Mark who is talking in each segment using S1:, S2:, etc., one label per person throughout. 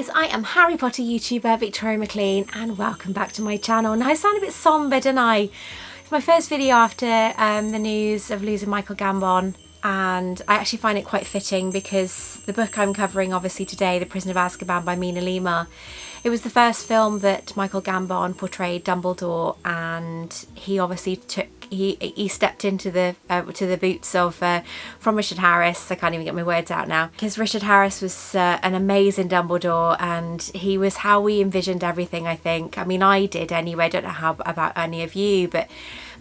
S1: guys, I am Harry Potter YouTuber Victoria-Maclean and welcome back to my channel. Now I sound a bit somber, don't I? It's my first video after the news of losing Michael Gambon, and I actually find it quite fitting because the book I'm covering obviously today, The Prisoner of Azkaban by Minalima'S, it was the first film that Michael Gambon portrayed Dumbledore, and he obviously he stepped into the to the boots of from Richard Harris. I can't even get my words out now, because Richard Harris was an amazing Dumbledore, and he was how we envisioned everything, I think. I mean, I did anyway. I don't know how about any of you, but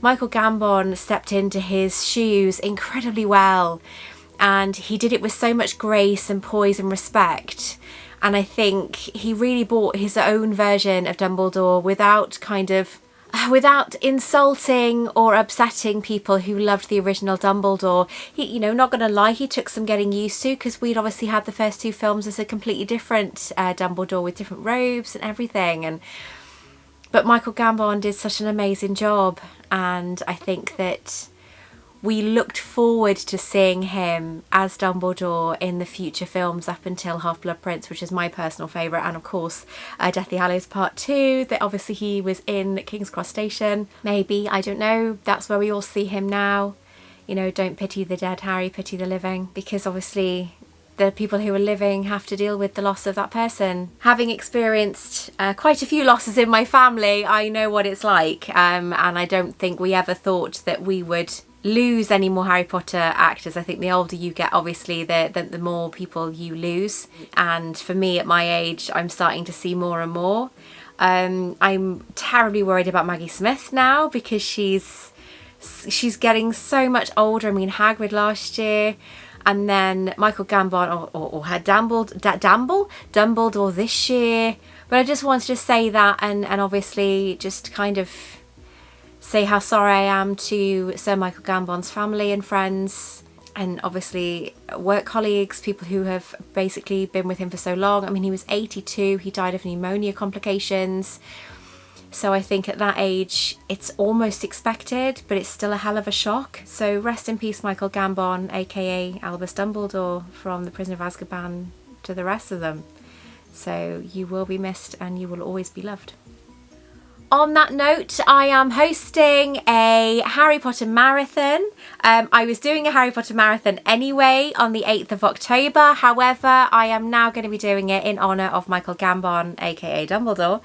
S1: Michael Gambon stepped into his shoes incredibly well, and he did it with so much grace and poise and respect. And I think he really brought his own version of Dumbledore without insulting or upsetting people who loved the original Dumbledore. He, you know, not going to lie, he took some getting used to, because we'd obviously had the first two films as a completely different Dumbledore with different robes and everything. But Michael Gambon did such an amazing job, and I think that we looked forward to seeing him as Dumbledore in the future films up until Half-Blood Prince, which is my personal favourite, and of course Deathly Hallows Part 2, that obviously he was in King's Cross Station. Maybe, I don't know, that's where we all see him now. You know, don't pity the dead, Harry, pity the living, because obviously the people who are living have to deal with the loss of that person. Having experienced quite a few losses in my family, I know what it's like, and I don't think we ever thought that we would lose any more Harry Potter actors. I think the older you get, obviously, the more people you lose, and for me at my age, I'm starting to see more and more. I'm terribly worried about Maggie Smith now, because she's getting so much older. I mean, Hagrid last year, and then Michael Gambon or had Dumbledore this year. But I just wanted to say that, and obviously just kind of say how sorry I am to Sir Michael Gambon's family and friends, and obviously work colleagues, people who have basically been with him for so long. I mean, he was 82, he died of pneumonia complications. So I think at that age, it's almost expected, but it's still a hell of a shock. So rest in peace, Michael Gambon, aka Albus Dumbledore from The Prisoner of Azkaban, to the rest of them. So you will be missed and you will always be loved. On that note, I am hosting a Harry Potter marathon. I was doing a Harry Potter marathon anyway on the 8th of October. However, I am now going to be doing it in honour of Michael Gambon, aka Dumbledore.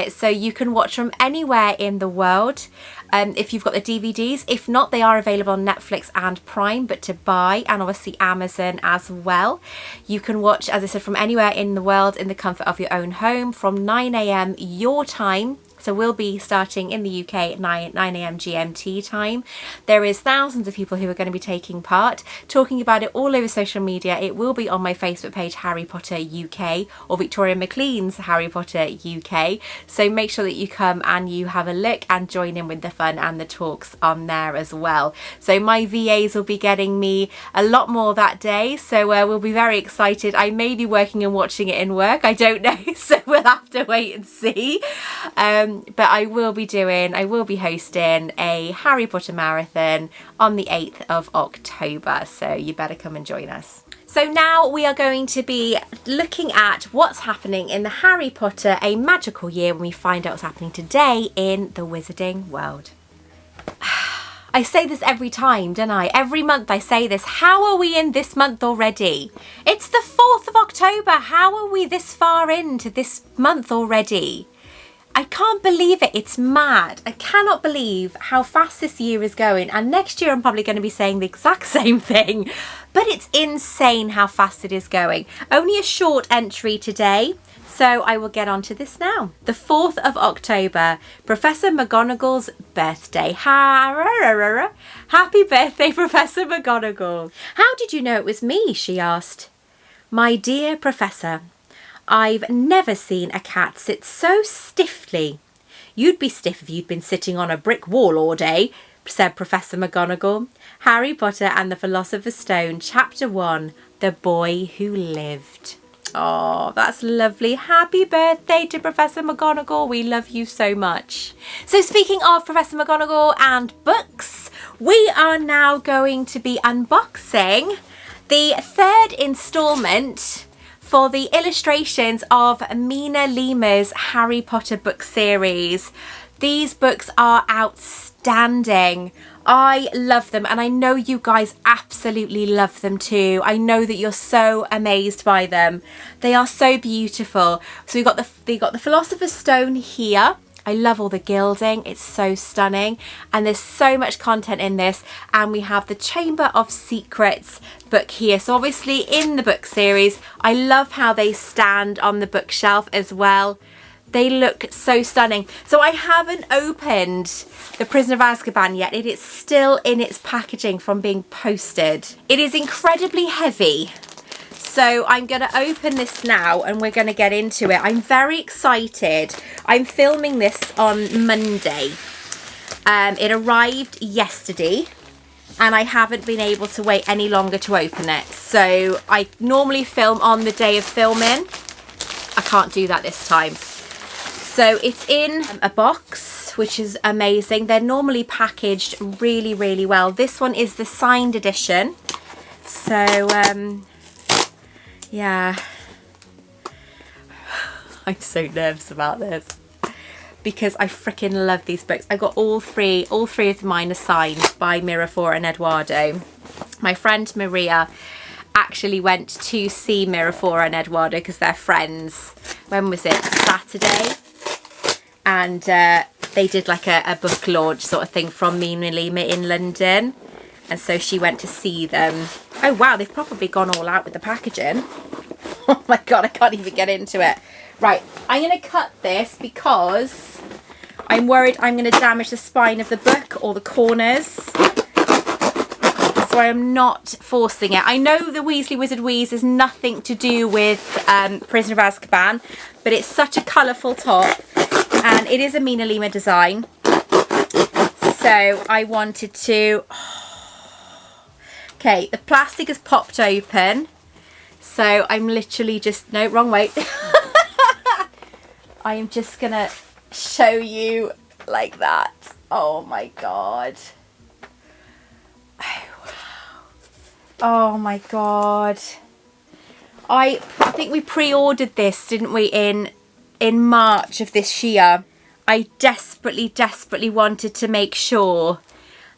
S1: So you can watch from anywhere in the world if you've got the DVDs. If not, they are available on Netflix and Prime, but to buy, and obviously Amazon as well. You can watch, as I said, from anywhere in the world in the comfort of your own home from 9 AM your time. So we'll be starting in the UK at 9 AM GMT time. There is thousands of people who are going to be taking part, talking about it all over social media. It will be on my Facebook page, Harry Potter UK, or Victoria-Maclean's Harry Potter UK. So make sure that you come and you have a look and join in with the fun and the talks on there as well. So my VAs will be getting me a lot more that day. So we'll be very excited. I may be working and watching it in work. I don't know. So we'll have to wait and see. But I will be hosting a Harry Potter marathon on the 8th of October, so you better come and join us. So now we are going to be looking at what's happening in the Harry Potter A Magical Year, when we find out what's happening today in the Wizarding world. I say this every time, don't I? Every month I say this. How are we in this month already? It's the 4th of October. How are we this far into this month already? I can't believe it. It's mad. I cannot believe how fast this year is going. And next year I'm probably going to be saying the exact same thing. But it's insane how fast it is going. Only a short entry today, so I will get on to this now. The 4th of October, Professor McGonagall's birthday. Happy birthday, Professor McGonagall. How did you know it was me? She asked. My dear Professor, I've never seen a cat sit so stiffly. You'd be stiff if you'd been sitting on a brick wall all day, said Professor McGonagall. Harry Potter and the Philosopher's Stone, Chapter 1, The Boy Who Lived. Oh, that's lovely. Happy birthday to Professor McGonagall. We love you so much. So speaking of Professor McGonagall and books, we are now going to be unboxing the third instalment for the illustrations of Minalima's Harry Potter book series. These books are outstanding. I love them, and I know you guys absolutely love them too. I know that you're so amazed by them. They are so beautiful. So we got the Philosopher's Stone here. I love all the gilding, it's so stunning, and there's so much content in this. And we have the Chamber of Secrets book here. So obviously in the book series, I love how they stand on the bookshelf as well. They look so stunning. So I haven't opened The Prisoner of Azkaban yet. It is still in its packaging from being posted. It is incredibly heavy. So I'm going to open this now and we're going to get into it. I'm very excited. I'm filming this on Monday. It arrived yesterday and I haven't been able to wait any longer to open it. So I normally film on the day of filming. I can't do that this time. So it's in a box, which is amazing. They're normally packaged really, really well. This one is the signed edition. So, yeah. I'm so nervous about this because I freaking love these books. I got all three of mine are signed by Mirafor and Eduardo. My friend Maria actually went to see Mirafor and Eduardo because they're friends. When was it? Saturday. And they did like a book launch sort of thing from Minalima in London. And so she went to see them. Oh wow, they've probably gone all out with the packaging. Oh my god, I can't even get into it. Right, I'm going to cut this because I'm worried I'm going to damage the spine of the book or the corners. So I'm not forcing it. I know the Weasley Wizard Wheeze is nothing to do with Prisoner of Azkaban, but it's such a colourful top. And it is a Minalima design. So I wanted to... Okay, the plastic has popped open. So I'm literally just... No, wrong way. I am just going to show you like that. Oh my god. Oh, wow. Oh my god. I think we pre-ordered this, didn't we, in March of this year. I desperately wanted to make sure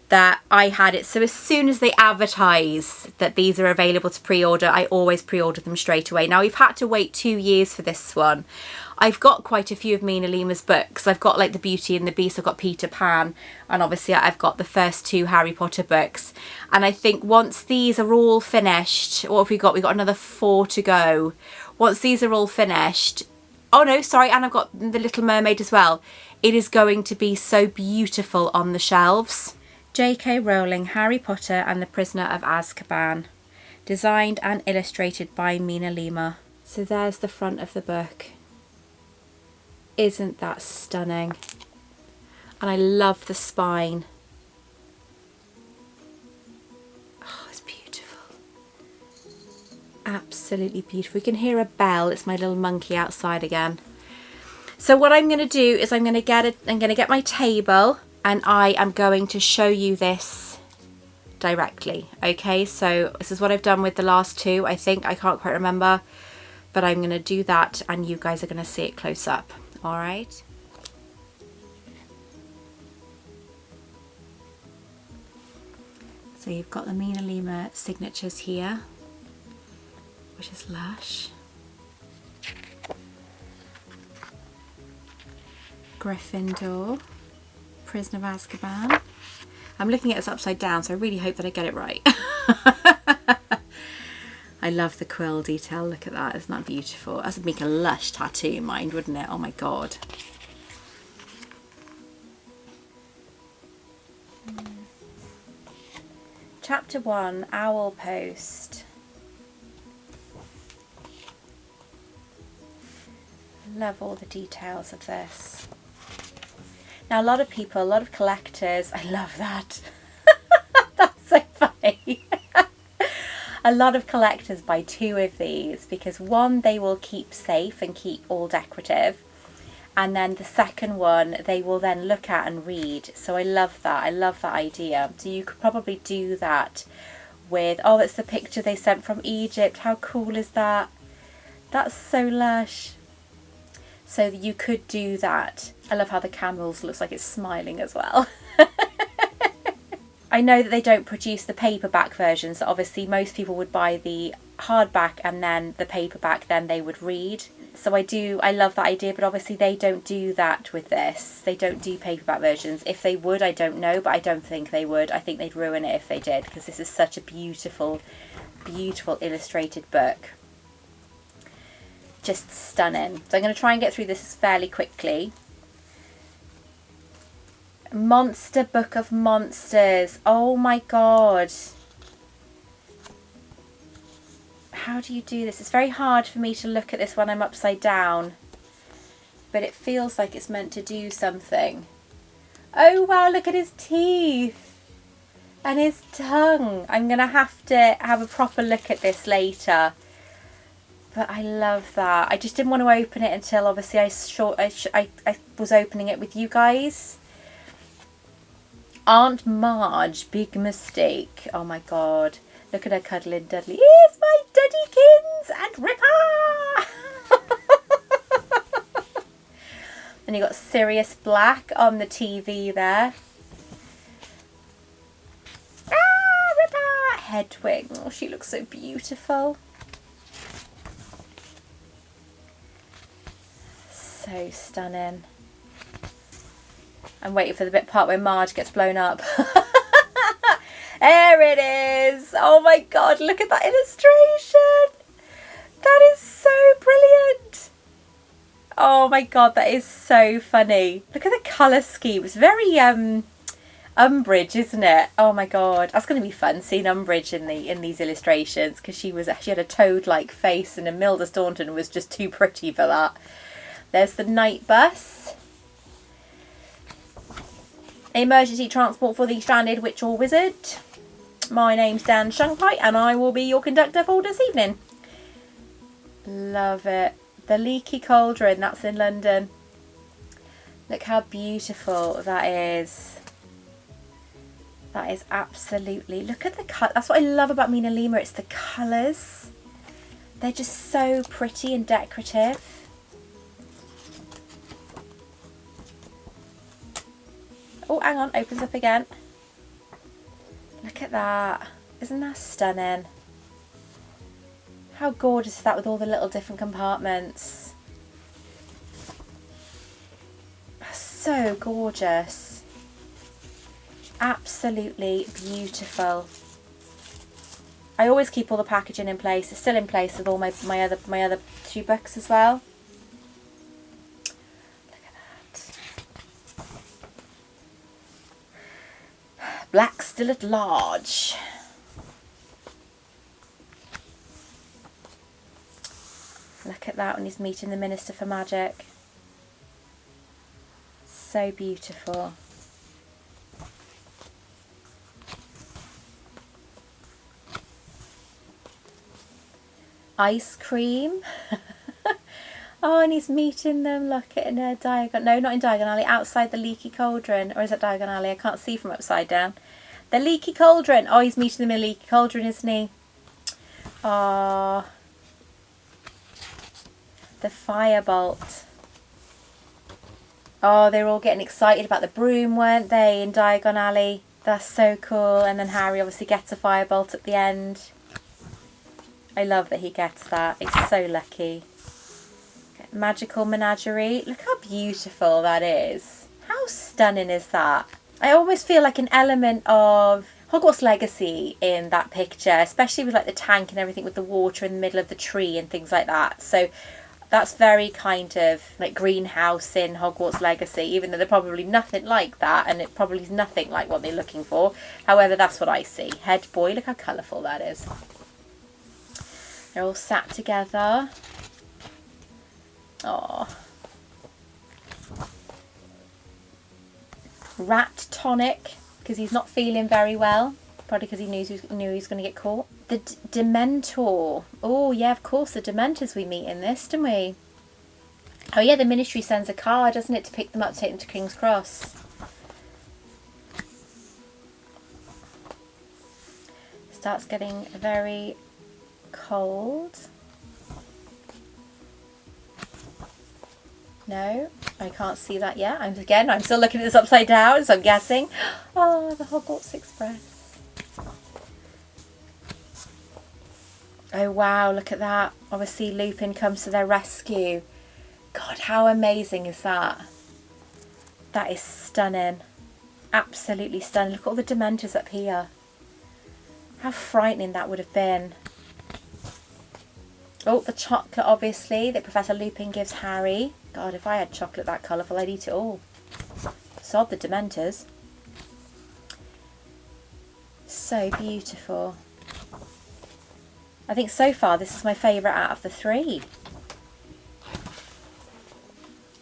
S1: that I had it. So as soon as they advertise that these are available to pre-order, I always pre-order them straight away. Now we've had to wait 2 years for this one. I've got quite a few of Minalima's books. I've got like the Beauty and the Beast, I've got Peter Pan, and obviously I've got the first 2 Harry Potter books. And I think once these are all finished, what have we got? We've got another 4 to go. Once these are all finished, oh no, sorry, and I've got The Little Mermaid as well. It is going to be so beautiful on the shelves. J.K. Rowling, Harry Potter and the Prisoner of Azkaban. Designed and illustrated by Minalima. So there's the front of the book. Isn't that stunning? And I love the spine. Oh, it's beautiful. Absolutely beautiful. We can hear a bell. It's my little monkey outside again. So what I'm going to do is I'm going to get my table and I am going to show you this directly. Okay, so this is what I've done with the last 2, I think. I can't quite remember, but I'm going to do that and you guys are going to see it close up. All right. So you've got the Minalima signatures here, which is lush. Gryffindor, Prisoner of Azkaban. I'm looking at this upside down, so I really hope that I get it right. I love the quill detail. Look at that. Isn't that beautiful? That would make a lush tattoo, mind, wouldn't it? Oh my god. Chapter 1, Owl Post. Love all the details of this. Now a lot of people, a lot of collectors, I love that. That's so funny. A lot of collectors buy 2 of these because one they will keep safe and keep all decorative, and then the second one they will then look at and read. So I love that. I love that idea. So you could probably do that with, oh, it's the picture they sent from Egypt. How cool is that? That's so lush. So you could do that. I love how the camels looks like it's smiling as well. I know that they don't produce the paperback version, so obviously most people would buy the hardback and then the paperback, then they would read. So I love that idea, but obviously they don't do that with this. They don't do paperback versions. If they would, I don't know, but I don't think they would. I think they'd ruin it if they did, because this is such a beautiful, beautiful illustrated book. Just stunning. So I'm going to try and get through this fairly quickly. Monster Book of Monsters. Oh my god. How do you do this? It's very hard for me to look at this when I'm upside down, but it feels like it's meant to do something. Oh wow, look at his teeth and his tongue. I'm gonna have to have a proper look at this later, but I love that. I just didn't want to open it until obviously I was opening it with you guys. Aunt Marge, big mistake. Oh my god. Look at her cuddling Dudley. Here's my Duddykins and Ripper! And you got Sirius Black on the TV there. Ah, Ripper! Hedwig. Oh, she looks so beautiful. So stunning. I'm waiting for the part where Marge gets blown up. There it is. Oh my god, look at that illustration. That is so brilliant. Oh my god, that is so funny. Look at the colour scheme. It's very Umbridge, isn't it? Oh my god, that's going to be fun seeing Umbridge in these illustrations, because she had a toad-like face, and Imelda Staunton was just too pretty for that. There's the night bus. Emergency transport for the stranded witch or wizard. My name's Dan Shunkpike and I will be your conductor for this evening. Love it. The Leaky Cauldron, that's in London. Look how beautiful that is. That is absolutely... Look at the cut. That's what I love about MinaLima. It's the colours. They're just so pretty and decorative. Oh, hang on, opens up again. Look at that. Isn't that stunning? How gorgeous is that with all the little different compartments? So gorgeous. Absolutely beautiful. I always keep all the packaging in place. It's still in place with all my other two books as well. Black Still at Large. Look at that when he's meeting the Minister for Magic. So beautiful. Ice Cream. Oh, and he's meeting them, look, in a Diagon... No, not in Diagon Alley, outside the Leaky Cauldron. Or is that Diagon Alley? I can't see from upside down. The Leaky Cauldron. Oh, he's meeting them in Leaky Cauldron, isn't he? Oh. The Firebolt. Oh, they were all getting excited about the broom, weren't they, in Diagon Alley? That's so cool. And then Harry obviously gets a Firebolt at the end. I love that he gets that. He's so lucky. Magical Menagerie. Look how beautiful that is. How stunning is that? I almost feel like an element of Hogwarts Legacy in that picture, especially with like the tank and everything with the water in the middle of the tree and things like that. So that's very kind of like greenhouse in Hogwarts Legacy, even though they're probably nothing like that, and it probably is nothing like what they're looking for. However, that's what I see. Head boy, look how colourful that is. They're all sat together. Oh, Rat Tonic, because he's not feeling very well, probably because he knew he was going to get caught. The Dementor. Oh yeah, of course, the Dementors we meet in this, don't we? Oh yeah, the Ministry sends a car, doesn't it, to pick them up, take them to King's Cross. Starts getting very cold. No, I can't see that yet. I'm still looking at this upside down, so I'm guessing. Oh, the Hogwarts Express. Oh wow, look at that. Obviously Lupin comes to their rescue. God, how amazing is that? That is stunning. Absolutely stunning. Look at all the Dementors up here. How frightening that would have been. Oh, the chocolate, obviously, that Professor Lupin gives Harry. God, if I had chocolate that colourful, I'd eat it all. Sod the Dementors. So beautiful. I think so far this is my favourite out of the three.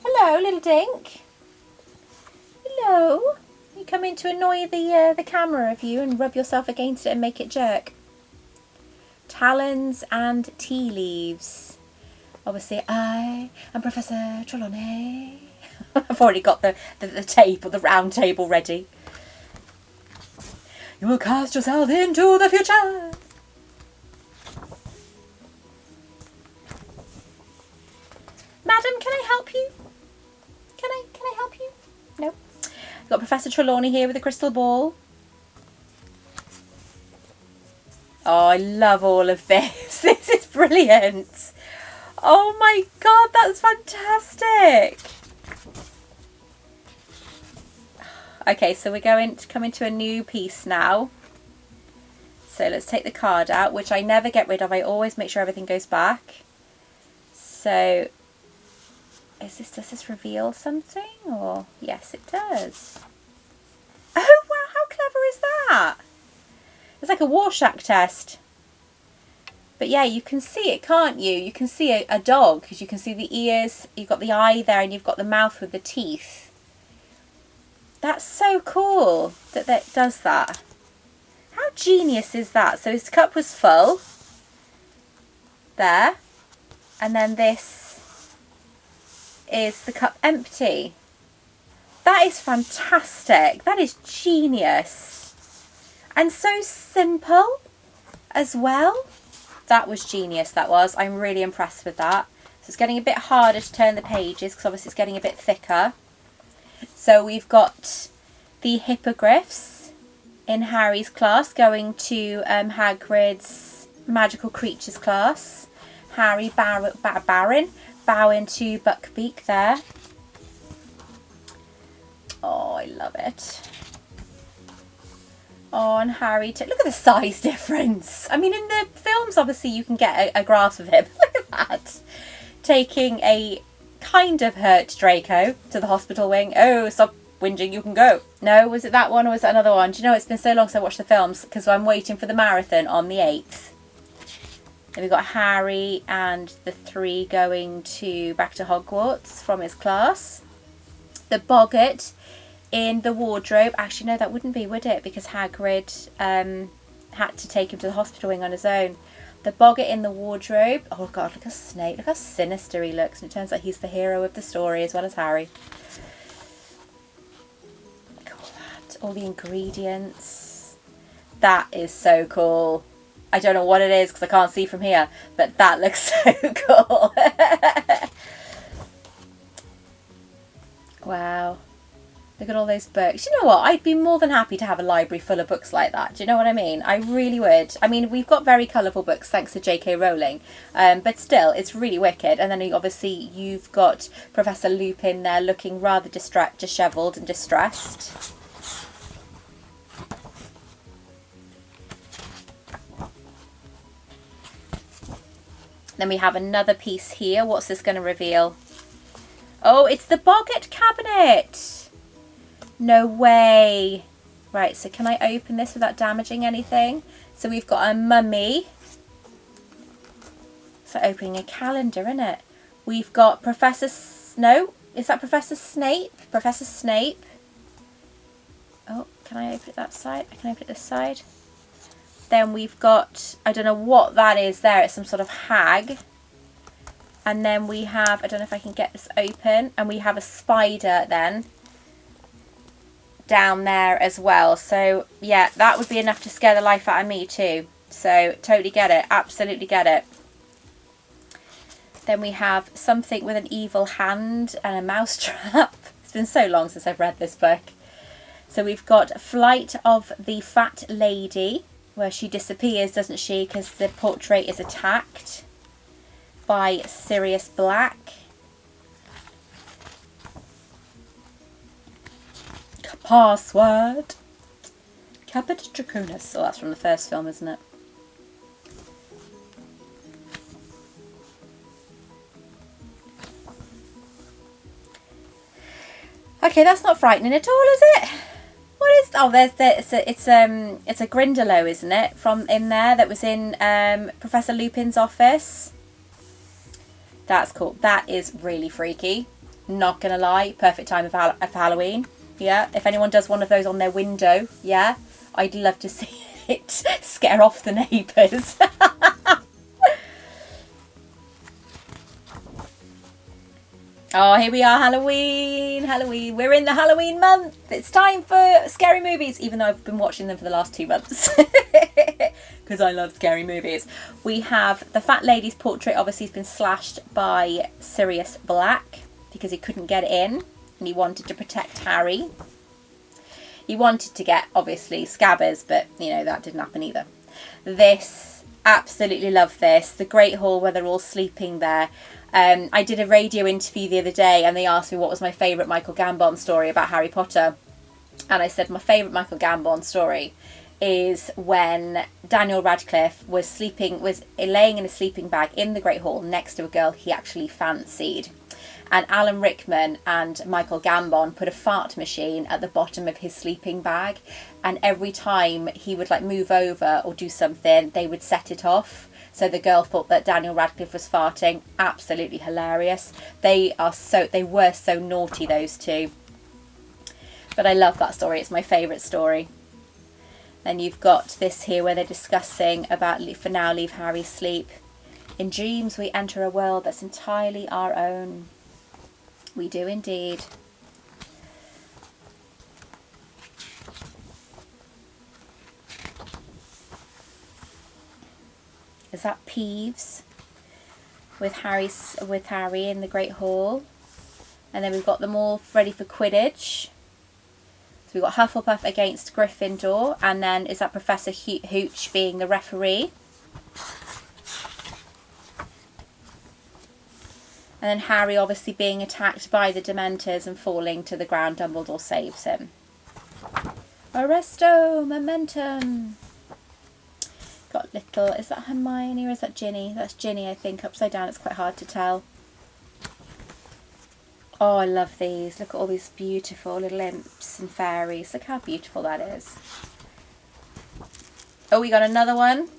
S1: Hello, little dink. Hello. You come in to annoy the camera of you and rub yourself against it and make it jerk. Talons and tea leaves. Obviously, I am Professor Trelawney. I've already got the tape or the round table ready. You will cast yourself into the future. Madam, can I help you? Can I help you? No. Got Professor Trelawney here with a crystal ball. Oh, I love all of this. This is brilliant. Oh my God, that's fantastic. Okay, so we're going to come into a new piece now. So let's take the card out, which I never get rid of. I always make sure everything goes back. So, does this reveal something? Or yes, it does. Oh wow, how clever is that? It's like a Rorschach test. But yeah, you can see it, can't you? You can see a dog, because you can see the ears, you've got the eye there, and you've got the mouth with the teeth. That's so cool that that does that. How genius is that? So his cup was full. There. And then this is the cup empty. That is fantastic. That is genius. And so simple as well. That was genius, that was. I'm really impressed with that. So it's getting a bit harder to turn the pages because obviously it's getting a bit thicker. So we've got the hippogriffs in Harry's class going to Hagrid's magical creatures class. Harry bowing to Buckbeak there. Oh, I love it. Oh, and Harry, look at the size difference. I mean, in the films, obviously, you can get a grasp of it. But look at that. Taking a kind of hurt Draco to the hospital wing. Oh, stop whinging, you can go. No, was it that one or was it another one? Do you know, it's been so long since I watched the films because I'm waiting for the marathon on the 8th. Then we've got Harry and the three going back to Hogwarts from his class. The boggart in the wardrobe. Actually, no, that wouldn't be, would it? Because Hagrid had to take him to the hospital wing on his own. The boggart in the wardrobe. Oh God, look at Snape. Look how sinister he looks. And it turns out he's the hero of the story as well as Harry. Look at all that. All the ingredients. That is so cool. I don't know what it is because I can't see from here. But that looks so cool. Wow. Look at all those books. You know what? I'd be more than happy to have a library full of books like that. Do you know what I mean? I really would. I mean, we've got very colourful books thanks to J.K. Rowling. But still, it's really wicked. And then obviously you've got Professor Lupin there looking rather dishevelled and distressed. Then we have another piece here. What's this going to reveal? Oh, it's the boggart cabinet. No way. Right, so can I open this without damaging anything? So we've got a mummy. So opening a calendar, isn't it? We've got Professor no, is that Professor Snape? Professor Snape. Oh, can I open it that side? I can open it this side. Then we've got, I don't know what that is there. It's some sort of hag. And then we have, I don't know if I can get this open. And we have a spider then down there as well. So yeah, that would be enough to scare the life out of me too. So totally get it. Absolutely get it. Then we have Something with an Evil Hand and a Mousetrap. It's been so long since I've read this book. So we've got Flight of the Fat Lady, where she disappears, doesn't she, because the portrait is attacked by Sirius Black. Password. Caput Draconis. Oh, that's from the first film, isn't it? Okay, that's not frightening at all, is it? What is? Oh, there's the. It's a Grindylow, isn't it? From in there that was in Professor Lupin's office. That's cool. That is really freaky. Not gonna lie, perfect time of Halloween. Yeah, if anyone does one of those on their window, yeah, I'd love to see it scare off the neighbours. Oh, here we are, Halloween, Halloween. We're in the Halloween month. It's time for scary movies, even though I've been watching them for the last 2 months. Because I love scary movies. We have the Fat Lady's portrait, obviously has been slashed by Sirius Black because he couldn't get in and he wanted to protect Harry. He wanted to get, obviously, Scabbers, but, you know, that didn't happen either. This, absolutely love this. The Great Hall where they're all sleeping there. I did a radio interview the other day and they asked me what was my favourite Michael Gambon story about Harry Potter. And I said my favourite Michael Gambon story is when Daniel Radcliffe was laying in a sleeping bag in the Great Hall next to a girl he actually fancied. And Alan Rickman and Michael Gambon put a fart machine at the bottom of his sleeping bag. And every time he would like move over or do something, they would set it off. So the girl thought that Daniel Radcliffe was farting. Absolutely hilarious. They were so naughty, those two. But I love that story. It's my favourite story. Then you've got this here where they're discussing about for now leave Harry sleep. In dreams we enter a world that's entirely our own. We do indeed. Is that Peeves with Harry in the Great Hall? And then we've got them all ready for Quidditch. So we've got Hufflepuff against Gryffindor, and then is that Professor Hooch being the referee? And then Harry obviously being attacked by the Dementors and falling to the ground. Dumbledore saves him. Arresto Momentum. Got little, is that Hermione or is that Ginny? That's Ginny, I think. Upside down, it's quite hard to tell. Oh, I love these. Look at all these beautiful little imps and fairies. Look how beautiful that is. Oh, we got another one.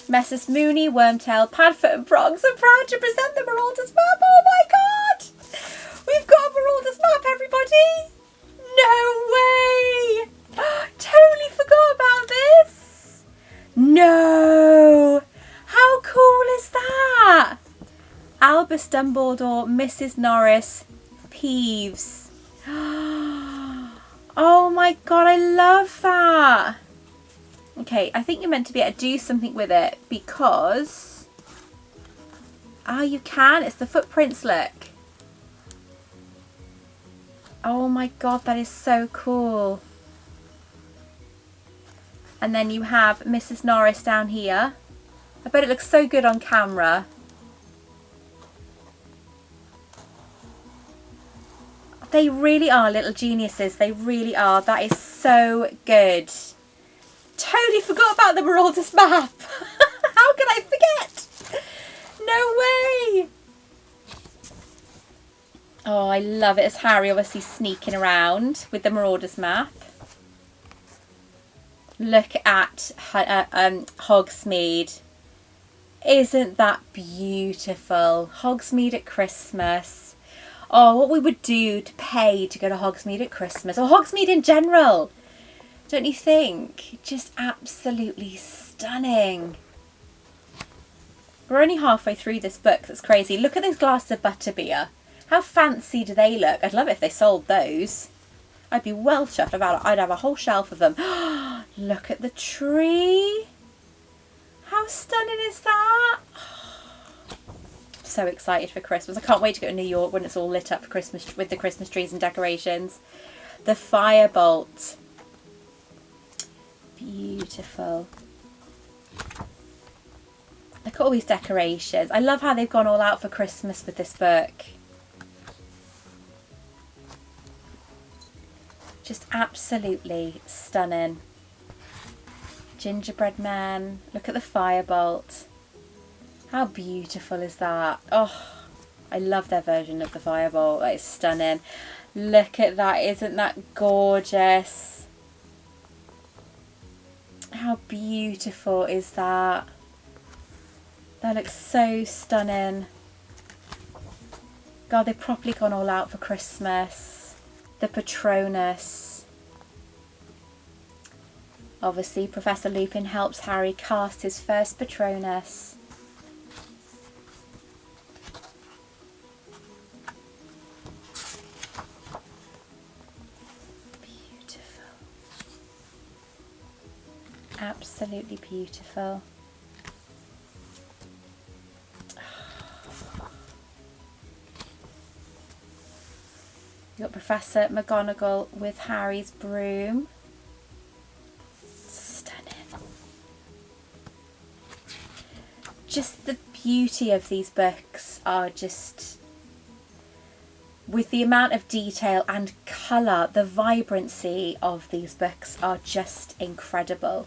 S1: Messrs Mooney, Wormtail, Padfoot and Prongs are proud to present the Marauder's map. Oh my god! We've got a Marauder's map, everybody! No way! Totally forgot about this! No! How cool is that? Albus Dumbledore, Mrs Norris, Peeves. Oh my god, I love that! Okay, I think you're meant to be able to do something with it because... Oh, you can. It's the footprints, look. Oh my god, that is so cool. And then you have Mrs Norris down here. I bet it looks so good on camera. They really are little geniuses. They really are. That is so good. Totally forgot about the Marauder's map. How could I forget? No way. Oh, I love it. It's Harry obviously sneaking around with the Marauder's map. Look at Hogsmeade. Isn't that beautiful? Hogsmeade at Christmas. Oh, what we would do to pay to go to Hogsmeade at Christmas. Or Hogsmeade in general. Don't you think? Just absolutely stunning. We're only halfway through this book. That's crazy. Look at those glasses of butterbeer. How fancy do they look? I'd love it if they sold those. I'd be well chuffed about it. I'd have a whole shelf of them. Look at the tree. How stunning is that? so excited for Christmas. I can't wait to go to New York when it's all lit up for Christmas with the Christmas trees and decorations. The firebolt. Beautiful. Look at all these decorations. I love how they've gone all out for Christmas with this book. Just absolutely stunning. Gingerbread man. Look at the firebolt. How beautiful is that? Oh, I love their version of the firebolt. That is stunning. Look at that. Isn't that gorgeous? How beautiful is that? That looks so stunning. God, they've properly gone all out for Christmas. The Patronus. Obviously, Professor Lupin helps Harry cast his first Patronus. Beautiful. Absolutely beautiful. You've got Professor McGonagall with Harry's broom. Stunning. Just the beauty of these books are just, with the amount of detail and colour, the vibrancy of these books are just incredible.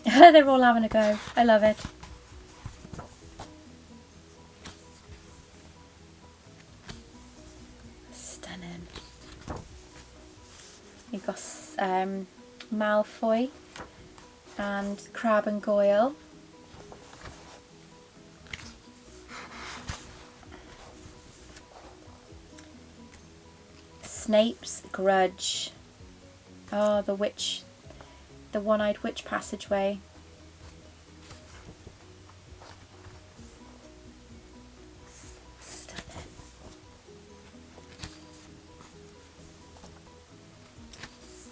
S1: They're all having a go. I love it. You've got Malfoy and Crabbe and Goyle. Snape's grudge. Oh, the witch, the one-eyed witch passageway.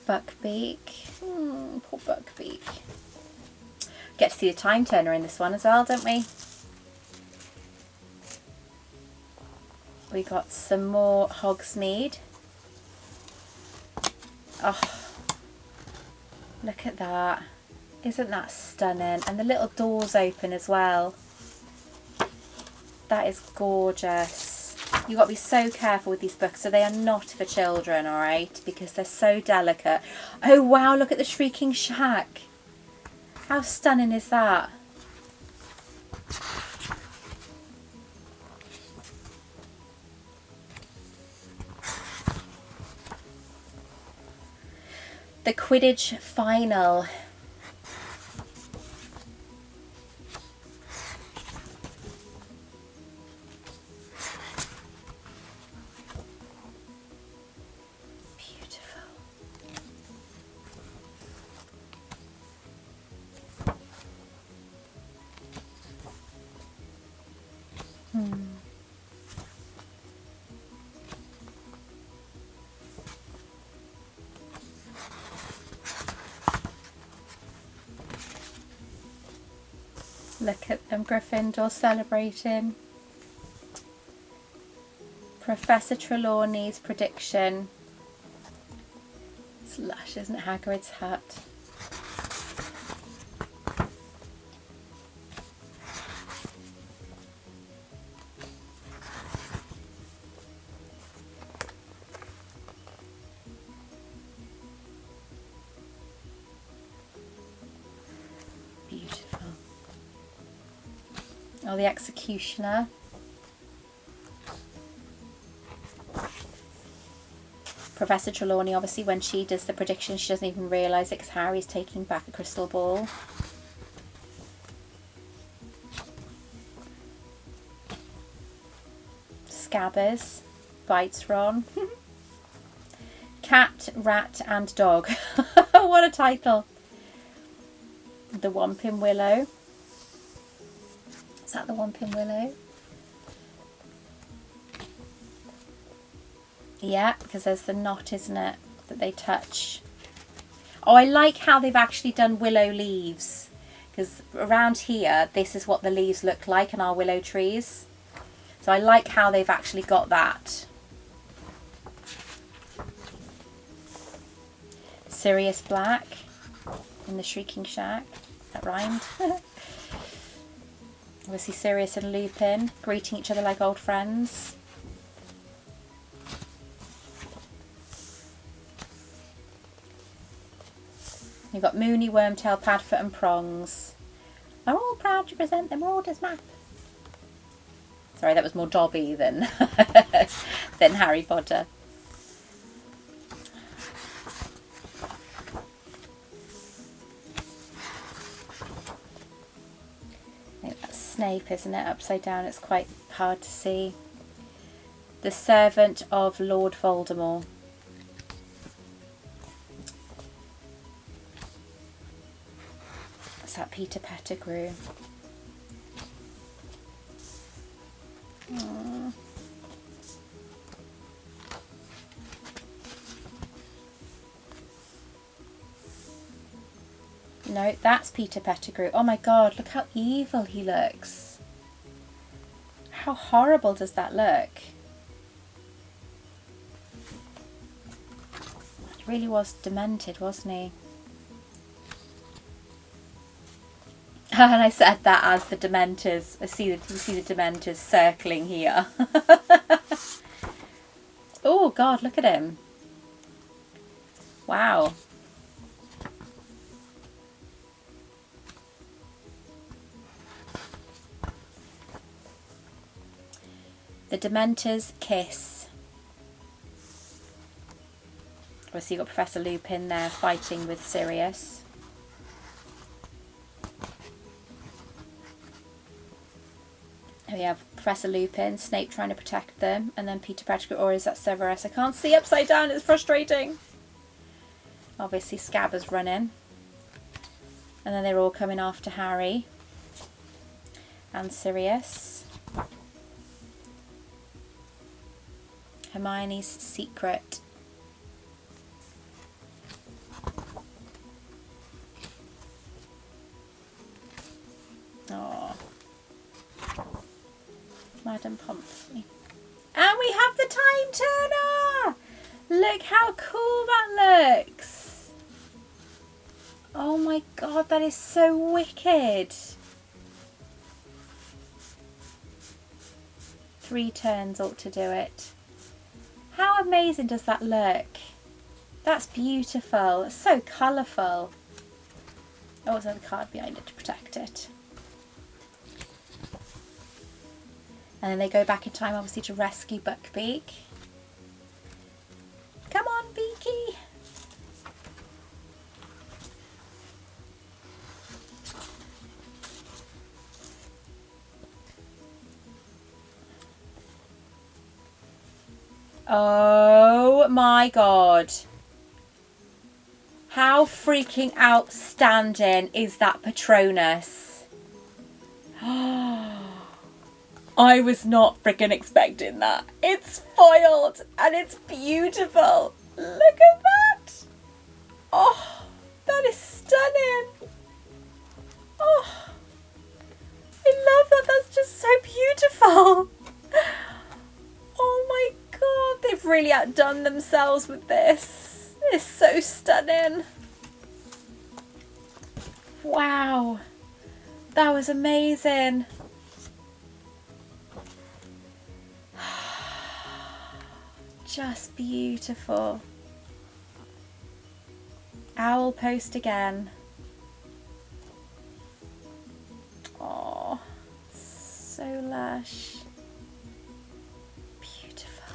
S1: Buckbeak. Poor Buckbeak. Get to see the Time Turner in this one as well, don't we? We got some more Hogsmeade. Oh, look at that. Isn't that stunning? And the little doors open as well. That is gorgeous. You've got to be so careful with these books, so they are not for children, alright? Because they're so delicate. Oh wow, look at the Shrieking Shack. How stunning is that? The Quidditch Final. Look at them, Gryffindor celebrating. Professor Trelawney's prediction. It's lush, isn't it? Hagrid's hat. Oh, the Executioner. Professor Trelawney, obviously, when she does the prediction, she doesn't even realise it because Harry's taking back a crystal ball. Scabbers bites Ron. Cat, Rat and Dog. What a title. The Whomping Willow. Is that the Whomping Willow? Yeah, because there's the knot, isn't it, that they touch. Oh, I like how they've actually done willow leaves. because around here this is what the leaves look like in our willow trees. So I like how they've actually got that. Sirius Black in the Shrieking Shack. That rhymed. Obviously Sirius and Lupin greeting each other like old friends. You've got Moony, Wormtail, Padfoot and Prongs. Are all proud to present the Marauders map. Sorry, that was more Dobby than than Harry Potter. I think that's Snape, isn't it? Upside down, it's quite hard to see. The servant of Lord Voldemort. That Peter Pettigrew. Aww. No, that's Peter Pettigrew. Oh my god, look how evil he looks. How horrible does that look? He really was demented, wasn't he? And I said that as the Dementors. You see the Dementors circling here. Oh god, look at him. Wow. The Dementors kiss. Obviously you've got Professor Lupin there fighting with Sirius. We have Professor Lupin, Snape trying to protect them, and then Peter Pettigrew, or is that Severus? I can't see upside down, it's frustrating. Obviously Scabbers running. And then they're all coming after Harry and Sirius. Hermione's secret. Oh. Madam Pomfrey. And we have the Time Turner! Look how cool that looks! Oh my god, that is so wicked! 3 turns ought to do it. How amazing does that look? That's beautiful. It's so colourful. Oh, there's another card behind it to protect it. And then they go back in time, obviously, to rescue Buckbeak. Come on, Beaky! Oh my god. How freaking outstanding is that Patronus? I was not freaking expecting that. It's foiled and it's beautiful. Look at that. Oh, that is stunning. Oh, I love that. That's just so beautiful. Oh my god, they've really outdone themselves with this. It's so stunning. Wow, that was amazing. Just beautiful. Owl post again. Oh, so lush. Beautiful.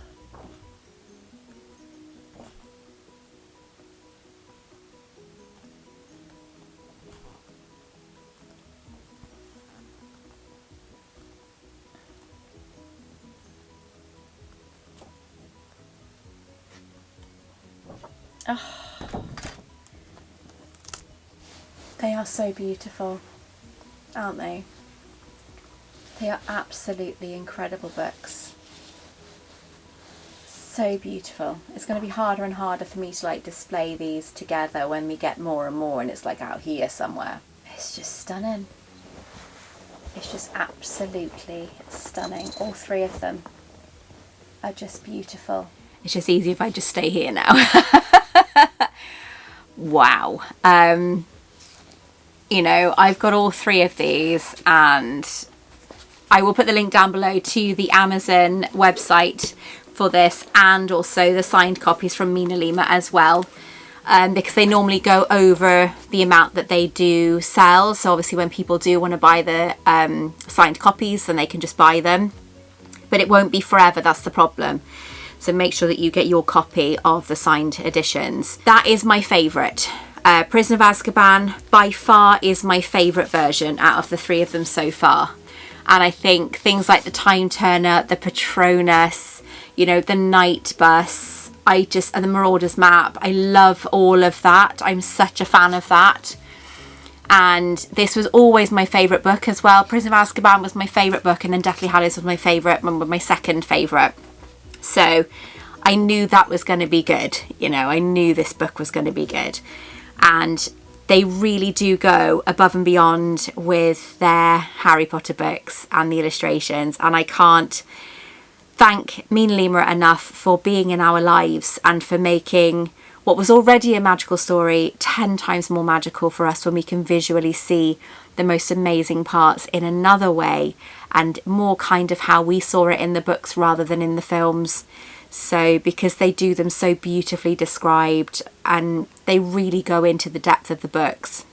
S1: Oh, they are so beautiful, aren't they? They are absolutely incredible books. So beautiful. It's going to be harder and harder for me to like display these together when we get more and more and it's like out here somewhere. It's just stunning. It's just absolutely stunning. All three of them are just beautiful. It's just easy if I just stay here now. Wow. You know, I've got all three of these, and I will put the link down below to the Amazon website for this, and also the signed copies from Minalima as well, because they normally go over the amount that they do sell. So obviously when people do want to buy the signed copies, then they can just buy them, but it won't be forever. That's the problem. So make sure that you get your copy of the signed editions. That is my favourite. Prisoner of Azkaban by far is my favourite version out of the three of them so far. And I think things like the Time Turner, the Patronus, you know, the Night Bus, and the Marauder's Map, I love all of that. I'm such a fan of that. And this was always my favourite book as well. Prisoner of Azkaban was my favourite book, and then Deathly Hallows was my favourite, my second favourite. So I knew that was going to be good. You know, I knew this book was going to be good. And they really do go above and beyond with their Harry Potter books and the illustrations. And I can't thank Minalima enough for being in our lives and for making what was already a magical story 10 times more magical for us when we can visually see the most amazing parts in another way, and more kind of how we saw it in the books rather than in the films. So because they do them so beautifully described, and they really go into the depth of the books.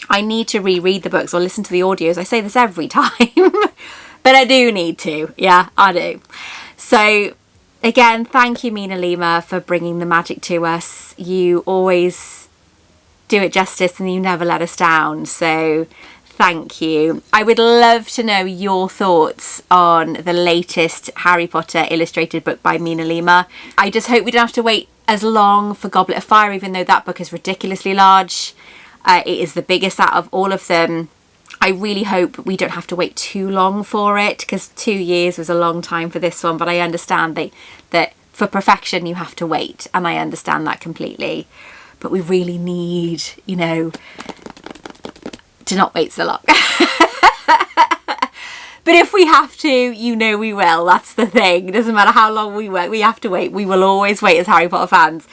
S1: I need to reread the books or listen to the audios. I say this every time, but I do need to. Yeah, I do. So again, thank you, Minalima, for bringing the magic to us. You always do it justice and you never let us down. So thank you. I would love to know your thoughts on the latest Harry Potter illustrated book by Minalima. I just hope we don't have to wait as long for Goblet of Fire, even though that book is ridiculously large. It is the biggest out of all of them. I really hope we don't have to wait too long for it, because 2 years was a long time for this one, but I understand that for perfection you have to wait, and I understand that completely. But we really need, you know, to not wait so long. But if we have to, you know we will. That's the thing. It doesn't matter how long we wait, we have to wait. We will always wait as Harry Potter fans.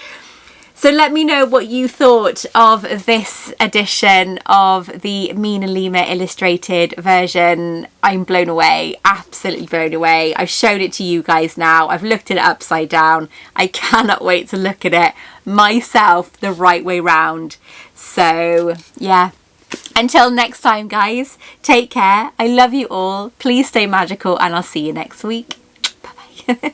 S1: So let me know what you thought of this edition of the Minalima illustrated version. I'm blown away, absolutely blown away. I've showed it to you guys now. I've looked at it upside down. I cannot wait to look at it myself the right way round. So yeah. Until next time, guys, take care. I love you all. Please stay magical, and I'll see you next week. Bye-bye.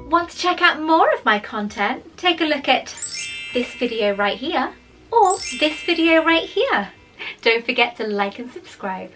S1: Want to check out more of my content? Take a look at this video right here, or this video right here. Don't forget to like and subscribe.